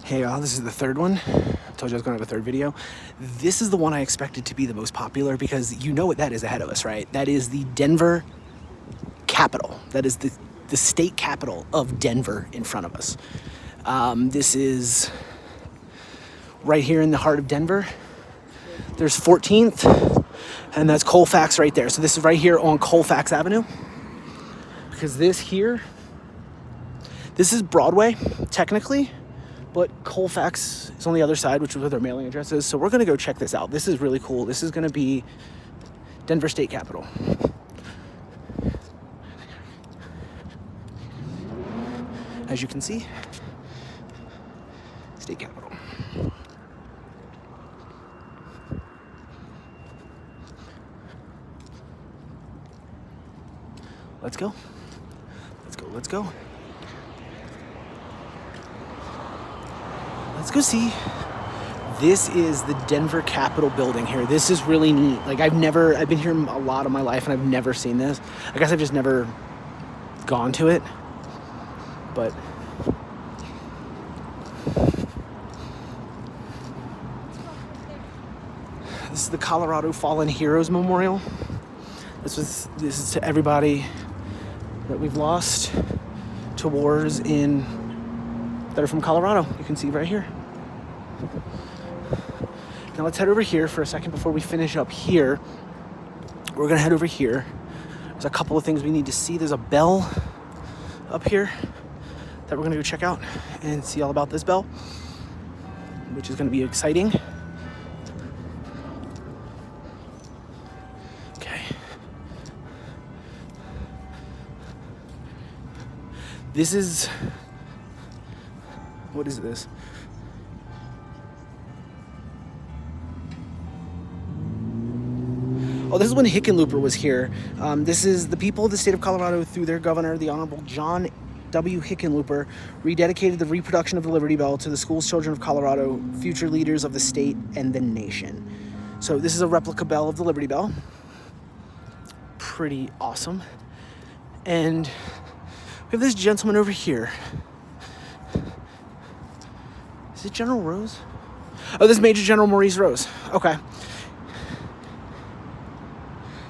Hey y'all, this is the third one. I told you I was going to have a third video. This is the one I expected to be the most popular because you know what that is ahead of us, right? That is the Denver Capitol. That is the state capital of Denver in front of us. This is right here in the heart of Denver. There's 14th, and that's Colfax right there. So this is right here on Colfax Avenue. Because this is Broadway, technically, but Colfax is on the other side, which is where their mailing address is. So we're gonna go check this out. This is really cool. This is gonna be Denver State Capitol. As you can see, State Capitol. Let's go. Let's go. Let's go see. This is the Denver Capitol building here. This is really neat. Like I've been here a lot of my life and I've never seen this. I guess I've just never gone to it. But this is the Colorado Fallen Heroes Memorial. This is to everybody that we've lost to wars that are from Colorado. You can see right here. Now let's head over here for a second before we finish up here. We're gonna head over here. There's a couple of things we need to see. There's a bell up here that we're gonna go check out and see all about this bell, which is gonna be exciting. Okay. This is, what is this? Oh, this is when Hickenlooper was here. This is the people of the state of Colorado, through their governor, the Honorable John W. Hickenlooper, rededicated the reproduction of the Liberty Bell to the school's children of Colorado, future leaders of the state and the nation. So this is a replica bell of the Liberty Bell. Pretty awesome. And we have this gentleman over here. Is it General Rose? Oh, this is Major General Maurice Rose. Okay.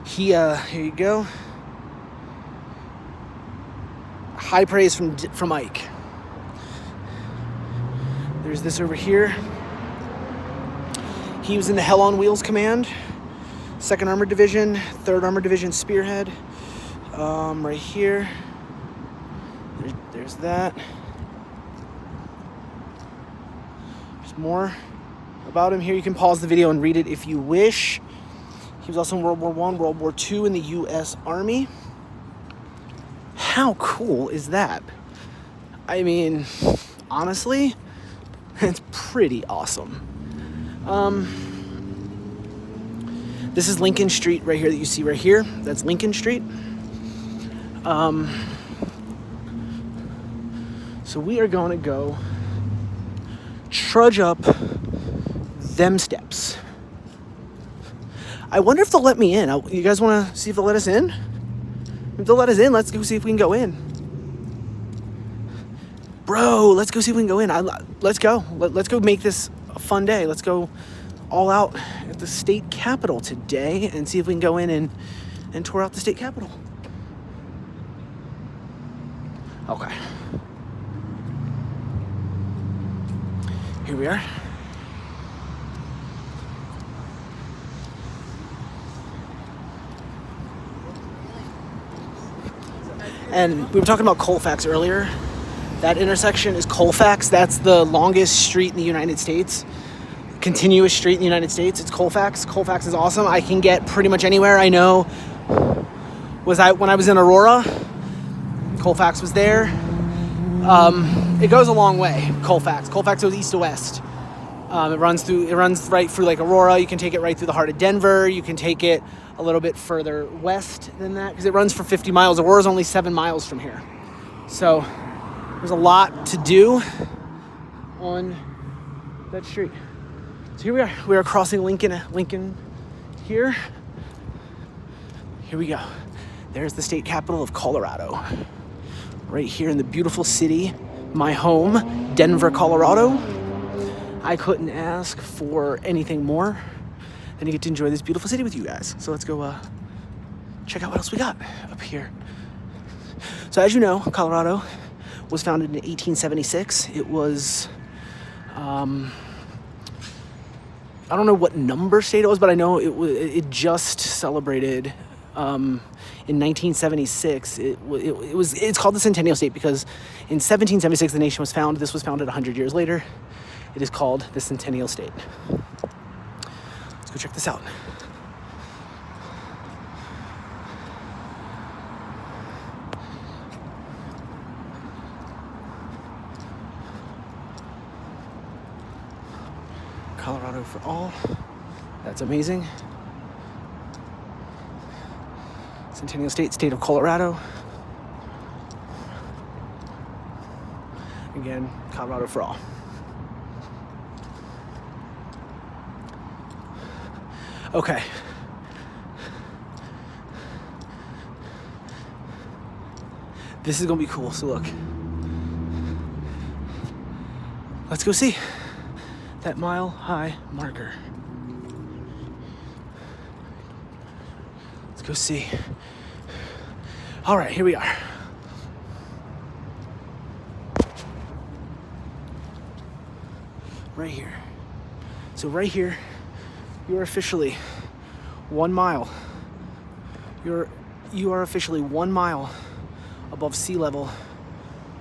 Here you go. High praise from Ike. There's this over here. He was in the Hell on Wheels Command, 2nd Armored Division, 3rd Armored Division Spearhead. Right here. There's that. There's more about him here. You can pause the video and read it if you wish. He was also in World War I, World War II in the U.S. Army. How cool is that? I mean, honestly, it's pretty awesome. This is Lincoln Street right here that you see right here. That's Lincoln Street. So we are going to go trudge up them steps. I wonder if they'll let me in. You guys want to see if they'll let us in? If they'll let us in, let's go see if we can go in. Bro, let's go see if we can go in. Let's go. Let's go make this a fun day. Let's go all out at the state capitol today and see if we can go in and tour out the state capitol. Okay. Here we are. And we were talking about Colfax earlier. That intersection is Colfax. That's the longest street in the United States. Continuous street in the United States. It's Colfax. Colfax is awesome. I can get pretty much anywhere. I know. When I was in Aurora, Colfax was there. It goes a long way, Colfax. Colfax goes east to west. It runs right through like Aurora. You can take it right through the heart of Denver. You can take it a little bit further west than that because it runs for 50 miles. Aurora's only 7 miles from here. So there's a lot to do on that street. So here we are. We are crossing Lincoln here. Here we go. There's the state capital of Colorado. Right here in the beautiful city, my home, Denver, Colorado. I couldn't ask for anything more than to get to enjoy this beautiful city with you guys. So let's go check out what else we got up here. So as you know, Colorado was founded in 1876. It was, I don't know what number state it was, but I know it just celebrated in 1976. It's called the Centennial State because in 1776 the nation was founded. This was founded 100 years later. It is called the Centennial State. Let's go check this out. Colorado for all. That's amazing. Centennial State, state of Colorado. Again, Colorado for all. Okay. This is gonna be cool, so look. Let's go see that mile-high marker. Let's go see. All right, here we are. Right here. So right here, you are officially 1 mile. You are officially 1 mile above sea level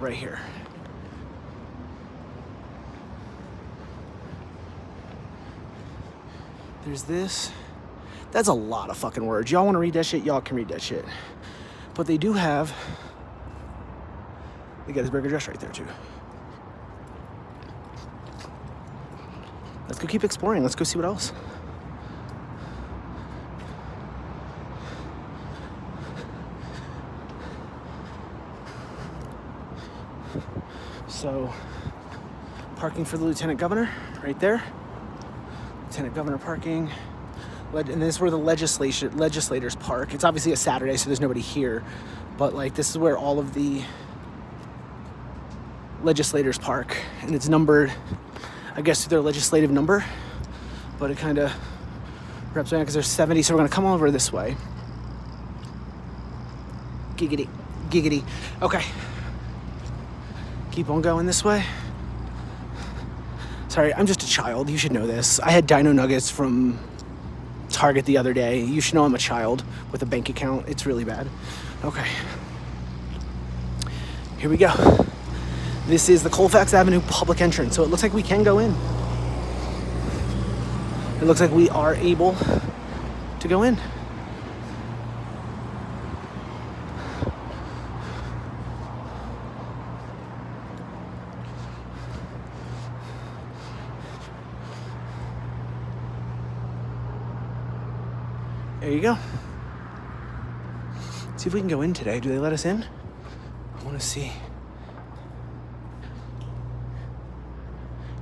right here. There's this. That's a lot of fucking words. Y'all want to read that shit? Y'all can read that shit. But they do have the Gettysburg Address right there too. Let's go keep exploring. Let's go see what else. So, parking for the Lieutenant Governor right there. Lieutenant Governor parking. And this is where the legislators park. It's obviously a Saturday, so there's nobody here. But like, this is where all of the legislators park. And it's numbered, I guess, through their legislative number. But it kind of wraps around because there's 70. So we're going to come over this way. Giggity. Giggity. Okay. Keep on going this way. Sorry, I'm just a child. You should know this. I had Dino Nuggets from Target the other day. You should know I'm a child with a bank account. It's really bad. Okay. Here we go. This is the Colfax Avenue public entrance. So it looks like we can go in. It looks like we are able to go in. There you go. See if we can go in today. Do they let us in? I want to see.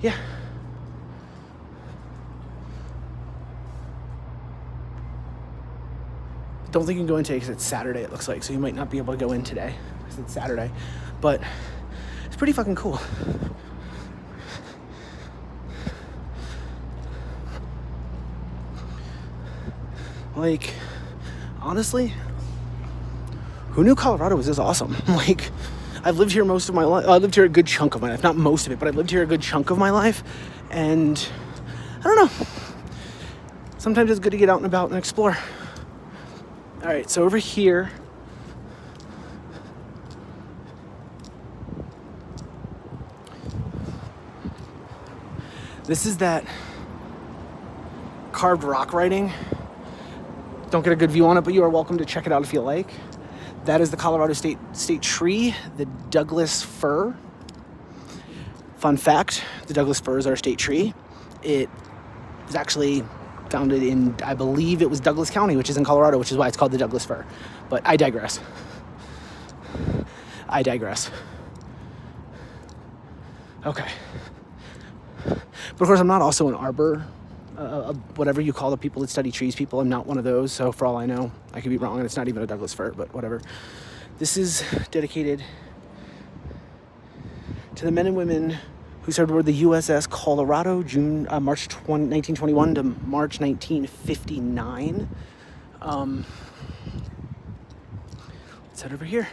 Yeah. Don't think you can go in today because it's Saturday, it looks like. So you might not be able to go in today because it's Saturday. But it's pretty fucking cool. Like, honestly, who knew Colorado was this awesome? Like, I've lived here most of my life. I lived here a good chunk of my life. Not most of it, but I've lived here a good chunk of my life. And I don't know. Sometimes it's good to get out and about and explore. All right, so over here, this is that carved rock writing. Don't get a good view on it, but you are welcome to check it out if you like. That is the Colorado state tree, the Douglas fir. Fun fact, the Douglas fir is our state tree. It is actually founded in, I believe it was Douglas County, which is in Colorado, which is why it's called the Douglas fir. But I digress. Okay. But of course, I'm not also an arbor, whatever you call the people that study trees people. I'm not one of those, so for all I know, I could be wrong, and it's not even a Douglas fir, but whatever. This is dedicated to the men and women who served aboard the USS Colorado, March 1921 to March 1959. Let's head over here.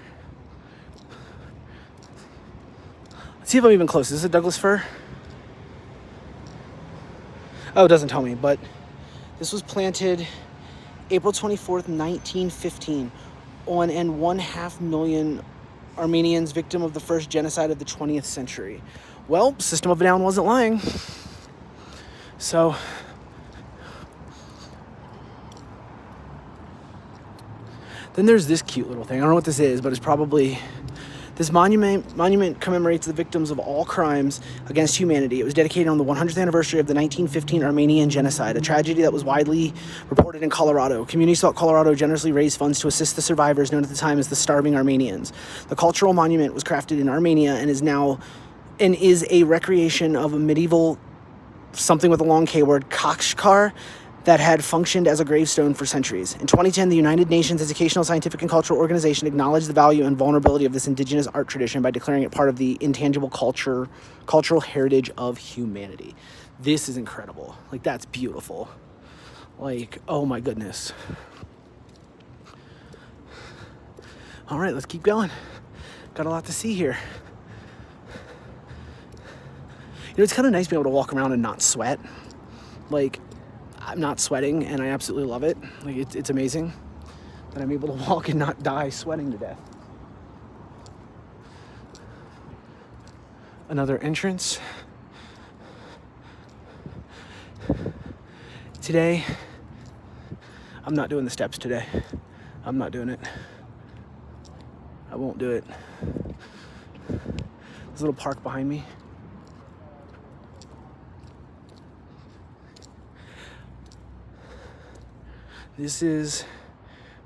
Let's see if I'm even close. Is this a Douglas fir? Oh, it doesn't tell me, but this was planted April 24th, 1915, on and 1/2 million Armenians victim of the first genocide of the 20th century. Well, System of a Down wasn't lying. So, then there's this cute little thing. I don't know what this is, but it's probably... This monument commemorates the victims of all crimes against humanity. It was dedicated on the 100th anniversary of the 1915 Armenian genocide, a tragedy that was widely reported in Colorado. Communities throughout Colorado generously raised funds to assist the survivors, known at the time as the starving Armenians. The cultural monument was crafted in Armenia and is a recreation of a medieval something with a long K word, Kashkar, that had functioned as a gravestone for centuries. In 2010, the United Nations Educational, Scientific, and Cultural Organization acknowledged the value and vulnerability of this indigenous art tradition by declaring it part of the intangible cultural heritage of humanity. This is incredible. Like, that's beautiful. Like, oh my goodness. All right, let's keep going. Got a lot to see here. You know, it's kind of nice being able to walk around and not sweat. Like, I'm not sweating, and I absolutely love it. Like, it's amazing that I'm able to walk and not die sweating to death. Another entrance. Today, I'm not doing the steps today. I'm not doing it. I won't do it. There's a little park behind me. This is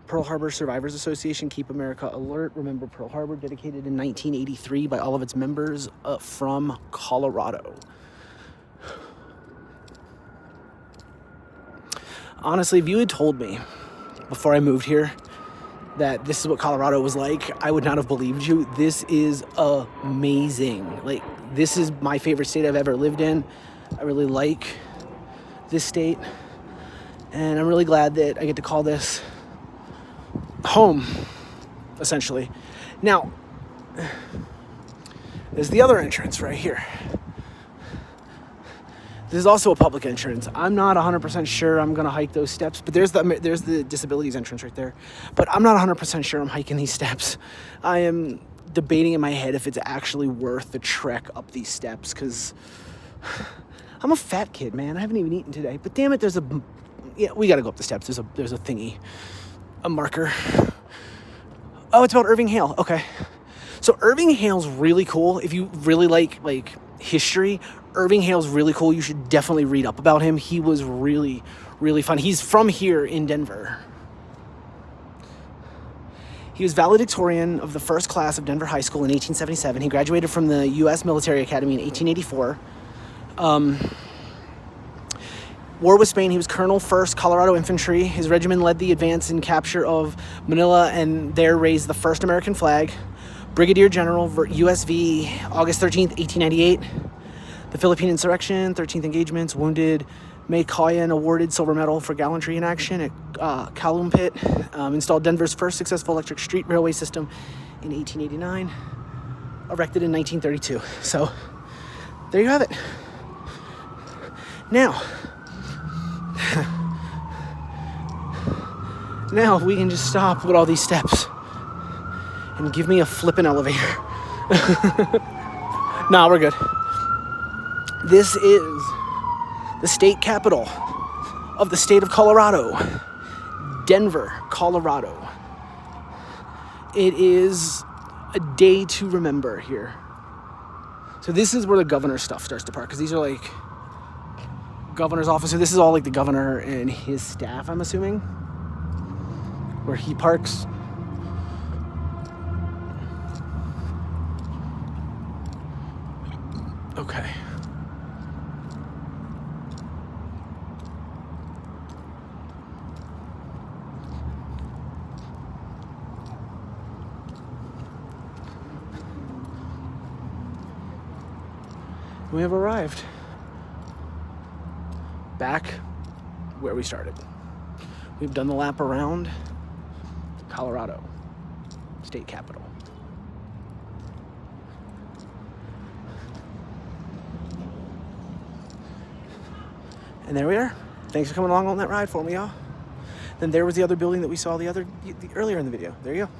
Pearl Harbor Survivors Association, Keep America Alert. Remember Pearl Harbor, dedicated in 1983 by all of its members from Colorado. Honestly, if you had told me before I moved here that this is what Colorado was like, I would not have believed you. This is amazing. Like, this is my favorite state I've ever lived in. I really like this state. And I'm really glad that I get to call this home, essentially. Now, there's the other entrance right here. This is also a public entrance. I'm not 100% sure I'm going to hike those steps, but there's the disabilities entrance right there. But I'm not 100% sure I'm hiking these steps. I am debating in my head if it's actually worth the trek up these steps, because I'm a fat kid, man. I haven't even eaten today. But damn it, we got to go up the steps. There's a thingy, a marker. Oh, it's about Irving Hale. Okay. So Irving Hale's really cool. If you really like history, Irving Hale's really cool. You should definitely read up about him. He was really, really fun. He's from here in Denver. He was valedictorian of the first class of Denver High School in 1877. He graduated from the U.S. Military Academy in 1884. War with Spain, he was Colonel 1st Colorado Infantry. His regiment led the advance and capture of Manila and there raised the first American flag. Brigadier General, USV, August 13th, 1898. The Philippine Insurrection, 13th Engagements, wounded May Coyan, awarded silver medal for gallantry in action at Calumpit. Installed Denver's first successful electric street railway system in 1889. Erected in 1932. So, there you have it. Now we can just stop with all these steps and give me a flippin' elevator. Nah, we're good. This is the state capital of the state of Colorado, Denver, Colorado. It is a day to remember here. So this is where the governor's stuff starts to park, because these are like governor's office. So this is all like the governor and his staff, I'm assuming, where he parks. Okay. We have arrived back where we started. We've done the lap around Colorado, state capital. And there we are. Thanks for coming along on that ride for me, y'all. Then there was the other building that we saw earlier in the video. There you go.